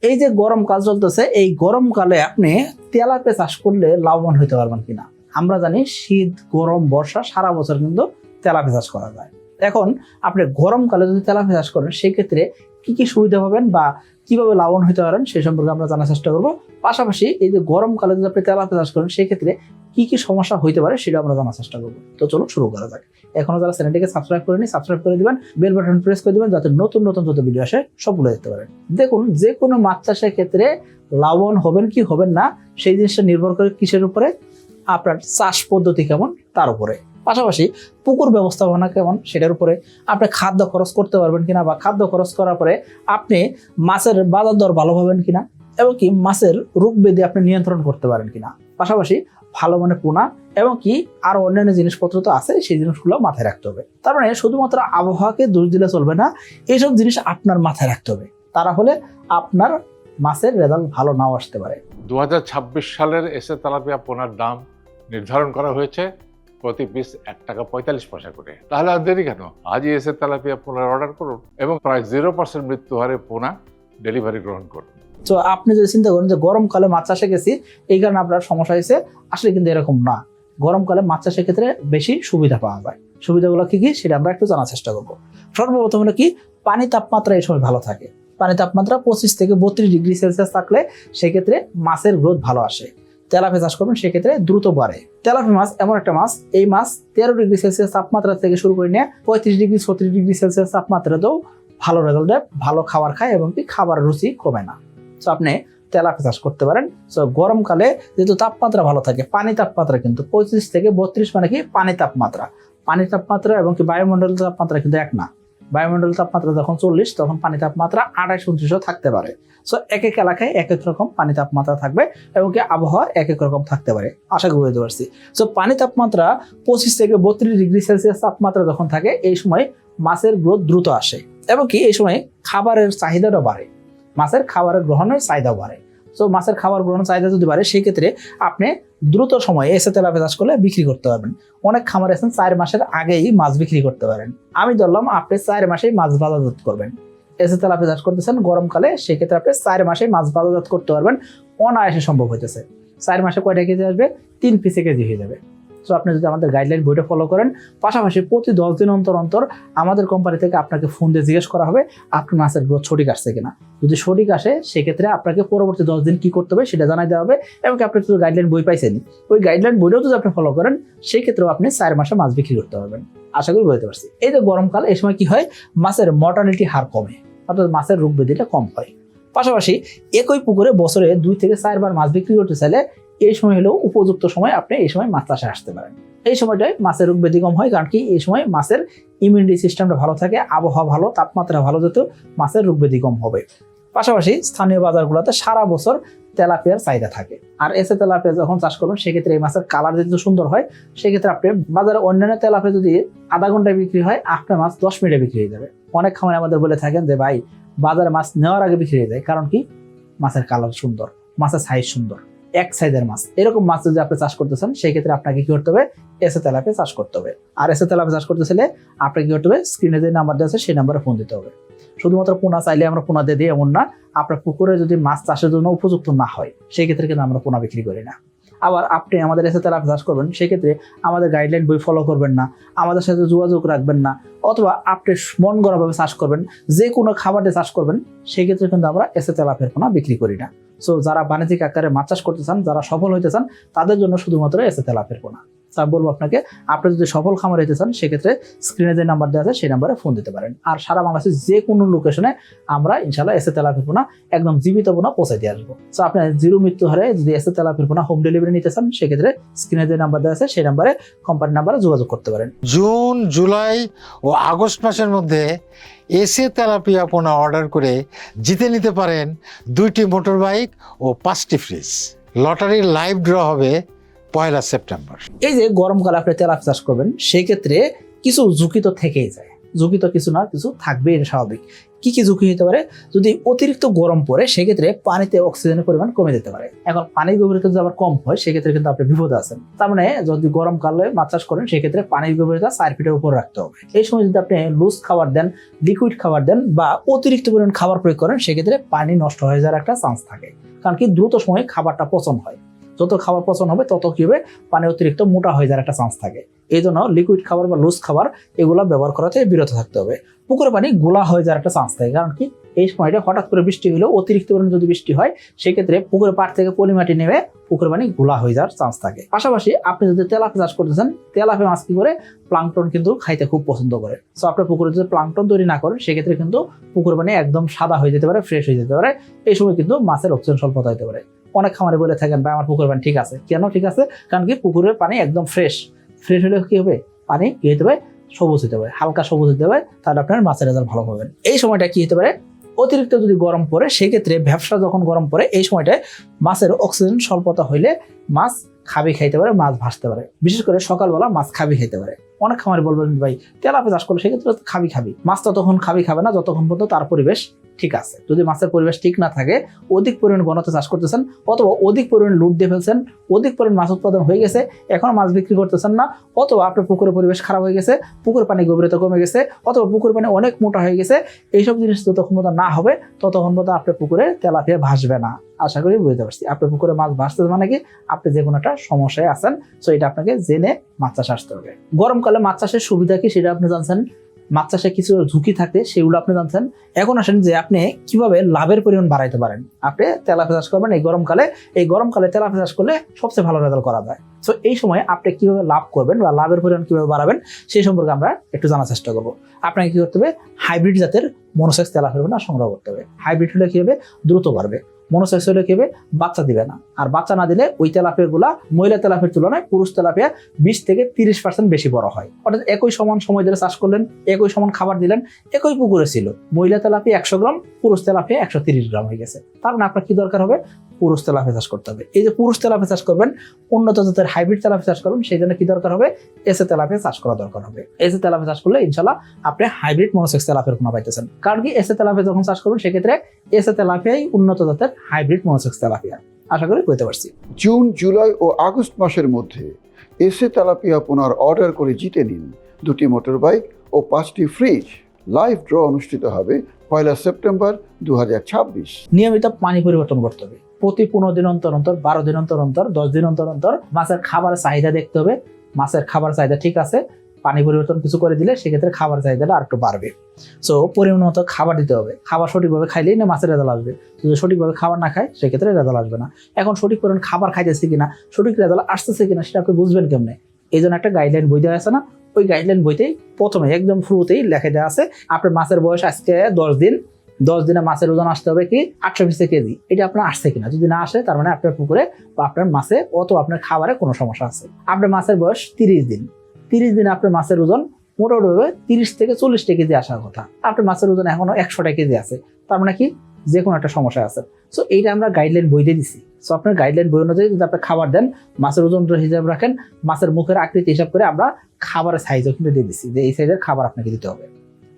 এই যে গরমকাল চলতেছে, এই গরমকালে আপনি তেলাপিয়া চাষ করলে লাভবান হতে পারবেন কিনা? আমরা জানি শীত, গরম, বর্ষা সারা বছর কিন্তু তেলাপিয়া চাষ করা যায়। এখন আপনি গরমকালে যদি তেলাপিয়া চাষ করেন, সেই ক্ষেত্রে কি কি সুবিধা পাবেন বা কিভাবে লাভবান হতে পারেন সেই সম্পর্কে আমরা জানার চেষ্টা করব। পাশাপাশি এই যে গরমকালে যদি আপনি তেলাপিয়া চাষ করেন, সেই ক্ষেত্রে কি কি সমস্যা হইতে পারে সেটা আমরা জানার চেষ্টা করব। তো চলো শুরু করা যাক। এখনো যারা চ্যানেলটিকে সাবস্ক্রাইব করেনি, সাবস্ক্রাইব করে দিবেন, বেল বাটন প্রেস করে দিবেন, যাতে নতুন নতুন যত ভিডিও আসে সবগুলো দেখতে পারেন। দেখুন, যে কোনো মাছ চাষের ক্ষেত্রে লাভবান হবেন কি হবেন না সেই জিনিসটা নির্ভর করে কিসের উপরে? আপনার চাষ পদ্ধতি কেমন তার উপরে। পাশাপাশি পুকুর ব্যবস্থাপনা কেমন সেটার উপরে। আপনি খাদ্য খরচ করতে পারবেন কিনা, বা খাদ্য খরচ করার পরে আপনি মাছের বাজার দর ভালো পাবেন কিনা, এবং কি মাছের রোগ ব্যাধি আপনি নিয়ন্ত্রণ করতে পারেন কিনা। পাশাপাশি ভালো মানের পোনা এবং কি আরো অন্যান্য জিনিসপত্র তো আছে, সেই জিনিসগুলো মাথায় রাখতে হবে। তার মানে শুধুমাত্র আবহাওয়াকে দোষ দিলে চলবে না, এইসব জিনিস আপনার মাথায় রাখতে হবে। তারা হলে আপনার মাছের রেজাল্ট ভালো নাও আসতে পারে। 2026 সালের এসে তেলাপিয়া পোনার দাম নির্ধারণ করা হয়েছে প্রতি পিস 1 টাকা 45 পয়সা করে। তাহলে আর দেরি কেন? আজই এসে তেলাপিয়া পোনার অর্ডার করুন এবং প্রায় 0% মৃত্যু হারে পোনা ডেলিভারি গ্রহণ করুন। তো আপনি যদি চিন্তা করেন যে গরমকালে মাছ চাষে গেছি, এই কারণে আপনার সমস্যা হয়েছে, আসলে কিন্তু এরকম না। গরমকালে মাছ চাষের ক্ষেত্রে বেশি সুবিধা পাওয়া যায়। সুবিধাগুলো কি কি সেটা আমরা একটু জানার চেষ্টা করবো। সর্বপ্রথম হলো কি, পানি তাপমাত্রা এই সময় ভালো থাকে। পানি তাপমাত্রা 25 থেকে 32 ডিগ্রি সেলসিয়াস থাকলে সেক্ষেত্রে মাছের গ্রোথ ভালো আসে। তেলাপিয়া চাষ করবেন সেক্ষেত্রে দ্রুত বাড়ে। তেলাপিয়া মাছ এমন একটা মাছ, এই মাছ 13 ডিগ্রি সেলসিয়াস তাপমাত্রা থেকে শুরু করে নিয়ে 35 ডিগ্রি 36 ডিগ্রি সেলসিয়াস তাপমাত্রাতেও ভালো রেজাল্ট দেয়, ভালো খাবার খায় এবং কি খাবারের রুচি কমে না। তো আপনি তেলাপিয়া চাষ করতে পারেন। তো গরমকালে যেহেতু তাপমাত্রা ভালো থাকে, পানি তাপমাত্রা কিন্তু 25 থেকে 32 মানে কি পানি তাপমাত্রা এবং কি বায়ুমণ্ডলের তাপমাত্রা কিন্তু এক না। বায়ুমণ্ডলের তাপমাত্রা যখন 40, তখন পানি তাপমাত্রা 28-29 থাকতে পারে। সো এক এক এলাকায় এক এক রকম পানি তাপমাত্রা থাকবে এবং কি আবহাওয়া এক এক রকম থাকতে পারে, আশা করি বুঝতে পারছি। সো পানি তাপমাত্রা 25 থেকে 32 ডিগ্রি সেলসিয়াস তাপমাত্রা যখন থাকে, এই সময় মাছের গ্রোথ দ্রুত আসে এবং কি এই সময় খাবারের চাহিদাটা বাড়ে, মাছের খাবারের গ্রহণের চাহিদা বাড়ে। তো মাছের খাবার গ্রহণের চাহিদা যদি বাড়ে, সেই ক্ষেত্রে আপনি দ্রুত সময়ে এসে তেলাপিয়া চাষ করলে বিক্রি করতে পারবেন। অনেক খামার আছেন 4 মাসের আগেই মাছ বিক্রি করতে পারেন। আমি ধরলাম আপনি 4 মাসেই মাছ বাজারজাত করবেন। এসে তেলাপিয়া চাষ করতেছেন গরমকালে, সেক্ষেত্রে আপনি 4 মাসেই মাছ বাজারজাত করতে পারবেন, অনায়াসে সম্ভব হইতেছে। 4 মাসে কয়টা কেজি আসবে? 3 পিসে কেজি হয়ে যাবে। তো আপনি যদি আমাদের গাইডলাইন বইটা ফলো করেন, পাশাপাশি প্রতি 10 দিন অন্তর অন্তর আমাদের কোম্পানি থেকে আপনাকে ফোন দিয়ে জিজ্ঞেস করা হবে আপনার মাছের গ্রোথ সঠিক আসছে কিনা। যদি সঠিক আসে, সেক্ষেত্রে আপনাকে পরবর্তী 10 দিন কি করতে হবে সেটা জানাই দেওয়া হবে। এবং আপনি যদি গাইডলাইন বই পাইছেন, ওই গাইডলাইন বইটাও যদি আপনি ফলো করেন, সেই ক্ষেত্রেও আপনি 4 মাসে মাছ বিক্রি করতে পারবেন, আশা করি বলতে পারছি। এই যে গরমকাল, এই সময় কি হয়, মাছের মর্টালিটি হার কমে, অর্থাৎ মাছের রোগ ব্যাধিটা কম হয়। পাশাপাশি একই পুকুরে বছরে 2 থেকে 4 বার মাছ বিক্রি করতে চাইলে এই সময় হলেও উপযুক্ত সময়, আপনি এই সময় মাছ চাষে আসতে পারেন। এই সময়টায় মাছের রোগ ব্যাধি কম হয়, কারণ কি এই সময় মাছের ইমিউনিটি সিস্টেমটা ভালো থাকে, আবহাওয়া ভালো, তাপমাত্রা ভালো, যেহেতু মাছের রোগ ব্যাধি কম হবে। পাশাপাশি স্থানীয় বাজারগুলোতে সারা বছর তেলাপিয়ার চাহিদা থাকে। আর এসে তেলাপিয়া যখন চাষ করবেন, সেক্ষেত্রে এই মাছের কালার যেহেতু সুন্দর হয়, সেক্ষেত্রে আপনি বাজারে অন্যান্য তেলাপিয়া যদি আধা ঘন্টায় বিক্রি হয়, আপনার মাছ 10 মিনিটে বিক্রি হয়ে যাবে। অনেক খামারে আমাদের বলে থাকেন যে ভাই, বাজারে মাছ নেওয়ার আগে বিক্রি হয়ে যায়, কারণ কি মাছের কালার সুন্দর, মাছের সাইজ সুন্দর, এক সাইজের মাছ। এরকম মাছ যদি আপনি চাষ করতেছেন, সেই ক্ষেত্রে আপনাকে কি করতে হবে? এসে তেলাপিয়া চাষ করতে হবে। আর এসে তেলাপিয়া চাষ করতে চাইলে আপনাকে কি করতে হবে? স্ক্রিনে যে নাম্বার দেওয়া আছে সেই নাম্বারে ফোন দিতে হবে। শুধুমাত্র পোনা চাইলে আমরা পোনা দিয়ে দিই এমন না। আপনার পুকুরে যদি মাছ চাষের জন্য উপযুক্ত না হয়, সেই ক্ষেত্রে কিন্তু আমরা পোনা বিক্রি করি না। আবার আপনি আমাদের এসে তেলাপিয়া চাষ করবেন, সেক্ষেত্রে আমাদের গাইডলাইন বই ফলো করবেন না, আমাদের সাথে যোগাযোগ রাখবেন না, অথবা আপনি মন গড়াভাবে চাষ করবেন, যে কোনো খাবার দিয়ে চাষ করবেন, সেই ক্ষেত্রে কিন্তু আমরা এসে তেলাপিয়ার পোনা বিক্রি করি না। সো যারা বাণিজ্যিক আকারে মাছ চাষ করতে চান, যারা সফল হইতে চান, তাদের জন্য শুধুমাত্র এসে তেলাপিয়ার পোনা। স্যার বলবো আপনাকে, আপনি যদি সফল খামার হইতে চান, সেক্ষেত্রে স্ক্রিনে যে নাম্বার দেওয়া আছে সেই নাম্বারে ফোন দিতে পারেন। আর সারা বাংলাদেশের যে কোনো লোকেশনে আমরা ইনশাল্লাহ এসে তেলাপিয়ার পোনা একদম জীবিত পোনা পৌঁছে দিয়ে আসবো। সো আপনি 0 মৃত্যু হারে যদি এসে তেলাপিয়ার পোনা হোম ডেলিভারি নিতে চান, সেক্ষেত্রে স্ক্রিনে যে নাম্বার দেওয়া আছে সেই নাম্বারে, কোম্পানির নাম্বারে যোগাযোগ করতে পারেন। জুন, জুলাই ও আগস্ট মাসের মধ্যে এসে তেলাপিয়া পোনা অর্ডার করে জিতে নিতে পারেন 2টি মোটর বাইক ও 5টি ফ্রিজ। লটারির লাইভ ড্র হবে 1 সেপ্টেম্বর। এই যে গরমকালে আপনি তেলাপিয়া চাষ করবেন, সেই ক্ষেত্রে কিছু ঝুঁকি তো থেকেই যায়। ঝুঁকি তো কিছু না কিছু থাকবে, এটা স্বাভাবিক। কি কি ঝুঁকি হতে পারে? যদি অতিরিক্ত গরম পড়ে সেক্ষেত্রে পানিতে অক্সিজেনের পরিমাণ কমে যেতে পারে। এখন পানির গভীরতা যদি আবার কম হয় সেক্ষেত্রে কিন্তু আপনি বিপদে আছেন। তার মানে যদি গরমকালে মাছ চাষ করেন সেক্ষেত্রে পানির গভীরতা 4 ফিটের উপর রাখতে হবে। এই সময় যদি আপনি লুজ খাবার দেন, লিকুইড খাবার দেন বা অতিরিক্ত পরিমাণ খাবার প্রয়োগ করেন সেক্ষেত্রে পানি নষ্ট হয়ে যাওয়ার একটা চান্স থাকে। কারণ কি দ্রুত সময়ে খাবারটা পচন হয়, যত খাবার পচন হবে তত কি হবে, পানি অতিরিক্ত মোটা হয়ে যাওয়ার একটা চান্স থাকে। এই জন্য লিকুইড খাবার বা লুজ খাবার এগুলো ব্যবহার করা থেকে বিরত থাকতে হবে। পুকুরে পানি গোলা হয়ে যাওয়ার একটা চান্স থাকে, কারণ কি এই সময়টা হঠাৎ করে বৃষ্টি হলেও অতিরিক্ত পরিমাণে যদি বৃষ্টি হয় সেক্ষেত্রে পুকুরের পাড় থেকে পলি মাটি নেমে পুকুরে পানি গোলা হয়ে যাওয়ার চান্স থাকে। পাশাপাশি আপনি যদি তেলাপিয়া চাষ করতেছেন, তেলাপিয়া মাছ কি করে প্লাঙ্কটন কিন্তু খাইতে খুব পছন্দ করে। সো আপনার পুকুরে যদি প্লাঙ্কটন তৈরি না করেন সেক্ষেত্রে কিন্তু পুকুর পানি একদম সাদা হয়ে যেতে পারে, ফ্রেশ হয়ে যেতে পারে। এই সময় কিন্তু মাছের অক্সিজেন স্বল্পতা হতে পারে। অনেক খামারে বলে থাকেন ভাই আমার পুকুরের পানি ঠিক আছে। কেন ঠিক আছে? কারণ কি পুকুরের পানি একদম ফ্রেশ হলে কি হবে, পানি কি হতে হবে, সবুজ হতে হবে, হালকা সবুজ হতে হবে, তাহলে আপনার মাছের রেজাল্ট ভালো পাবেন। এই সময়টা কি হতে পারে, অতিরিক্ত যদি গরম পড়ে সেক্ষেত্রে ব্যবসা যখন গরম পড়ে এই সময়টায় মাছের অক্সিজেন স্বল্পতা হইলে মাছ খাবি খাইতে পারে, মাছ ভাসতে পারে। বিশেষ করে সকালবেলা মাছ খাবি খাইতে পারে। অনেক খামারে বলবেন ভাই তেলাপিয়া চাষ করলে সেক্ষেত্রে খাবি মাছ ততক্ষণ খাবি খাবে না যতক্ষণ পর্যন্ত তার পরিবেশ ঠিক আছে। যদি মাছের পরিবেশ ঠিক না থাকে, অধিক পরিমাণ ঘনত্বে চাষ করতেছেন অথবা অধিক পরিমাণ লুট দিয়ে ফেলছেন, অধিক পরিমাণ মাছ উৎপাদন হয়ে গেছে, এখন মাছ বিক্রি করতেছেন না, অথবা আপনার পুকুরের পরিবেশ খারাপ হয়ে গেছে, পুকুর পানি গভীরতা কমে গেছে, অথবা পুকুর পানি অনেক মোটা হয়ে গেছে, এইসব জিনিস যতক্ষণ পর্যন্ত না হবে ততক্ষণ পর্যন্ত আপনার পুকুরে তেলাপিয়া ভাসবে না। আশা করি বুঝতে পারছি। আপনার পুকুরে মাছ ভাসতে মানে কি আপনি যে কোনো একটা সমস্যায় আছেন। সো এটা আপনাকে জেনে মাছ চাষে আসতে হবে। গরমকালে মাছ চাষের সুবিধা কি সেটা আপনি জানছেন, মাছ চাষে কিছু ঝুঁকি থাকে সেগুলো আপনি জানছেন। এখন আসেন যে আপনি কিভাবে লাভের পরিমাণ বাড়াইতে পারেন। আপনি তেলাপিয়া চাষ করবেন এই গরমকালে তেলাপিয়া চাষ করলে সবচেয়ে ভালো রেজাল্ট করা যায়। সো এই সময় আপনি কিভাবে লাভ করবেন বা লাভের পরিমাণ কিভাবে বাড়াবেন সেই সম্পর্কে আমরা একটু জানার চেষ্টা করবো। আপনাকে কি করতে হবে, হাইব্রিড জাতের মনোসেক্স তেলাপিয়া পোনা সংগ্রহ করতে হবে। হাইব্রিড হলে কি হবে, দ্রুত বাড়বে। মনোসেক্স হলে কি হবে, বাচ্চা দিবে না। আর বাচ্চা না দিলে ওই তেলাপিয়া গুলা মহিলা তেলাপিয়ার তুলনায় পুরুষ তেলাপিয়া 20 থেকে 30% বেশি বড় হয়। অর্থাৎ একই সমান সময় ধরে চাষ করলেন, একই সমান খাবার দিলেন, একই পুকুরে ছিল, মহিলা তেলাপিয়া 100 গ্রাম, পুরুষ তেলাপিয়া 130 গ্রাম হয়ে গেছে। তার মানে আপনার কি দরকার হবে, পুরুষ তেলাপিয়া চাষ করতে হবে। এই যে পুরুষ তেলাপিয়া চাষ করবেন, উন্নত জাতের হাইব্রিড তেলাপিয়া চাষ করবেন, সেই জন্য কি দরকার হবে, এসে তেলাপিয়া চাষ করা দরকার হবে। এসে তেলাপিয়া চাষ করলে ইনশাল্লাহ আপনি হাইব্রিড মনোসেক্স তেলাপিয়ার পোনা পাইতেছেন। কারণ কি এসে তেলাপিয়া যখন চাষ করবেন সেক্ষেত্রে এসে তেলাপিয়াই উন্নত জাতের হাইব্রিড মনোসেক্স তেলাপিয়া। আশা করি বুঝতে পারছি। জুন, জুলাই ও আগস্ট মাসের মধ্যে এসে তেলাপিয়া পোনার অর্ডার করে জিতে নিন 2টি মোটর বাইক ও 5টি ফ্রিজ। লাইভ ড্র অনুষ্ঠিত হবে 1 সেপ্টেম্বর 2026। নিয়মিত পানি পরিবর্তন করতে হবে। প্রতি 15 দিন অন্তর অন্তর, 12 দিন অন্তর অন্তর, 10 দিন অন্তর অন্তর মাছের খাবারের চাহিদা দেখতে হবে। মাছের খাবার চাহিদা ঠিক আছে, পানি পরিবর্তন কিছু করে দিলে সেক্ষেত্রে খাবার চাহিদাটা আর একটু বাড়বে। সো পরিমাণ মতো খাবার দিতে হবে। খাবার সঠিকভাবে খাইলেই না মাছের রেজাল্ট আসবে। যদি সঠিকভাবে খাবার না খায় সেক্ষেত্রে রেজাল্ট আসবে না। এখন সঠিক পরিমাণ খাবার খাইতেছে কিনা, সঠিক রেজাল্ট আসতেছে কিনা সেটা আপনি বুঝবেন কেমনে? এই জন্য একটা গাইডলাইন বই দেওয়া আছে না, ওই গাইডলাইন বইতেই প্রথমে একদম শুরুতেই লেখা দেওয়া আছে আপনার মাছের বয়স আজকে 10 দিন, 10 দিনে মাছের ওজন আসতে হবে কি 820 কেজি। এটা আপনার আসছে কিনা, যদি না আসে তার মানে আপনার পুকুরে বা আপনার মাছে অথবা আপনার খাবারে কোনো সমস্যা আছে। আপনার মাছের বয়স 30 দিন, 30 দিনে আপনার মাছের ওজন মোটামুটি 30 থেকে 40 কেজি আসার কথা। আপনার মাছের ওজন এখনো 100 কেজি আছে, তার মানে কি যে কোনো একটা সমস্যা আছে। সো এইটা আমরা গাইডলাইন বইতে দিচ্ছি। সো আপনার গাইডলাইন বই অনুযায়ী যদি আপনি খাবার দেন, মাছের ওজন হিসাব রাখেন, মাছের মুখের আকৃতি হিসাব করে আমরা খাবারের সাইজও কিন্তু দিয়ে দিচ্ছি যে এই সাইজের খাবার আপনাকে দিতে হবে।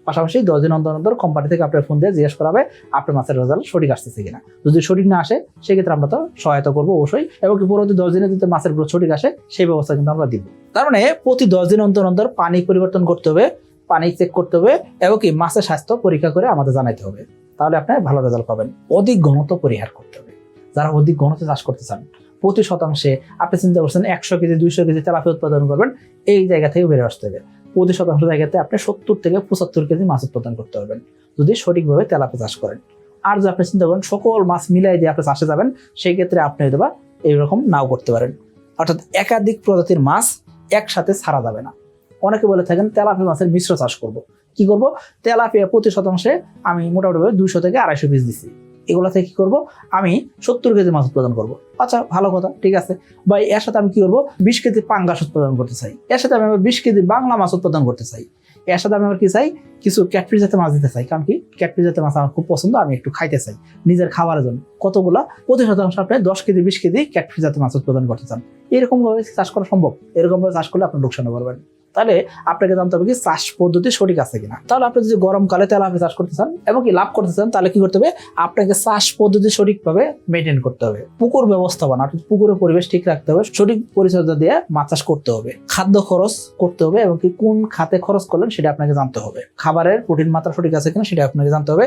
পাশাপাশি 10 দিন অন্তর অন্তর কোম্পানি থেকে আপনার ফোন দিয়ে জিজ্ঞেস করা হবে আপনার মাছের রেজাল্ট সঠিক আসতেছে কিনা। যদি সঠিক না আসে সেক্ষেত্রে আমরা তো সহায়তা করবো অবশ্যই, এবং পরবর্তী 10 দিনে যদি মাছের গ্রোথ সঠিক আসে সেই ব্যবস্থা কিন্তু আমরা দিব। তার মানে প্রতি 10 দিন অন্তর অন্তর পানি পরিবর্তন করতে হবে, পানি চেক করতে হবে, এবং কি মাছের স্বাস্থ্য পরীক্ষা করে আমাদের জানাইতে হবে। তাহলে আপনি ভালো রেজাল্ট পাবেন। অধিক ঘনত্ব পরিহার করতে হবে। যারা অধিক ঘনত্বে চাষ করতে চান, প্রতি শতাংশে আপনি চিন্তা করছেন 100 কেজি 200 কেজি তেলাপিয়া উৎপাদন করবেন, এই জায়গা থেকে বেড়ে আসতে হবে। প্রতি শতাংশ জায়গাতে আপনি 70 থেকে 75 কেজি মাছ উৎপাদন করতে পারবেন যদি সঠিকভাবে তেলাপিয়া চাষ করেন। আর যদি আপনি চিন্তা করেন সকল মাছ মিলাই দিয়ে আপনি চাষে যাবেন, সেই ক্ষেত্রে আপনি হয়তো বা এইরকম নাও করতে পারেন। অর্থাৎ একাধিক প্রজাতির মাছ একসাথে ছাড়া যাবে না। অনেকে বলে থাকেন তেলাপিয়া মাছের মিশ্র চাষ করব। কি করব, তেলাপিয়া প্রতি শতাংশে আমি মোটামুটি 200 থেকে 250 পিস দিচ্ছি, এগুলা থেকে কি করব, আমি 70 কেজি মাছ উৎপাদন করব। আচ্ছা ভালো কথা, ঠিক আছে। বা এর সাথে আমি কি করব, 20 কেজি পাঙ্গাস উৎপাদন করতে চাই, এর সাথে আমি 20 কেজি বাংলা মাছ উৎপাদন করতে চাই, এর সাথে আমি আবার কি চাই, কিছু ক্যাটফিশ জাতের মাছ দিতে চাই। কারণ কি ক্যাটফিশ জাতের মাছ আমার খুব পছন্দ, আমি একটু খাইতে চাই নিজের খাবারের জন্য। কতগুলা, প্রতি শতাংশ আপনি 10 কেজি 20 কেজি ক্যাটফিশ জাতের মাছ উৎপাদন করতে চান। এরকম ভাবে চাষ করা সম্ভব। এরকম ভাবে চাষ করলে আপনি লোকসানে পারবেন। তাহলে আপনাকে জানতে হবে কি চাষ পদ্ধতি সঠিক আছে কিনা। তাহলে আপনি যদি গরমকালে তেলাপিয়া চাষ করতে চান এবং কি লাভ করতে চান, তাহলে কি করতে হবে, আপনাকে চাষ পদ্ধতি সঠিকভাবে মেনটেন করতে হবে। পুকুর ব্যবস্থাপনা, পুকুরের পরিবেশ ঠিক রাখতে হবে, সঠিক পরিচর্যা দিয়ে মাছ চাষ করতে হবে, খাদ্য খরচ করতে হবে এবং কি কোন খাতে খরচ করলেন সেটা আপনাকে জানতে হবে, খাবারের প্রোটিন মাত্রা সঠিক আছে কিনা সেটা আপনাকে জানতে হবে,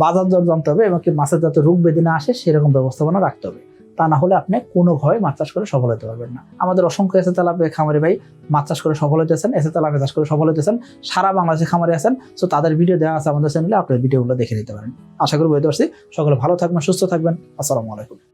বাজার দর জানতে হবে এবং কি মাছের যাতে রোগ ব্যাধি না আসে সেরকম ব্যবস্থাপনা রাখতে হবে। তা না হলে আপনি কোনোভাবে মাছ চাষ করে সফল হতে পারবেন না। আমাদের অসংখ্য এসে তেলাপিয়া খামারি ভাই মাছ চাষ করে সফল হতেছেন, এসে তেলাপিয়া চাষ করে সফল হতেছেন, সারা বাংলাদেশে খামারি আছেন। সো তাদের ভিডিও দেওয়া আছে আমাদের চ্যানেলে, আপনার ভিডিওগুলো দেখে নিতে পারেন। আশা করি বুঝতে পারছি। সকলে ভালো থাকবেন, সুস্থ থাকবেন। আসসালামু আলাইকুম।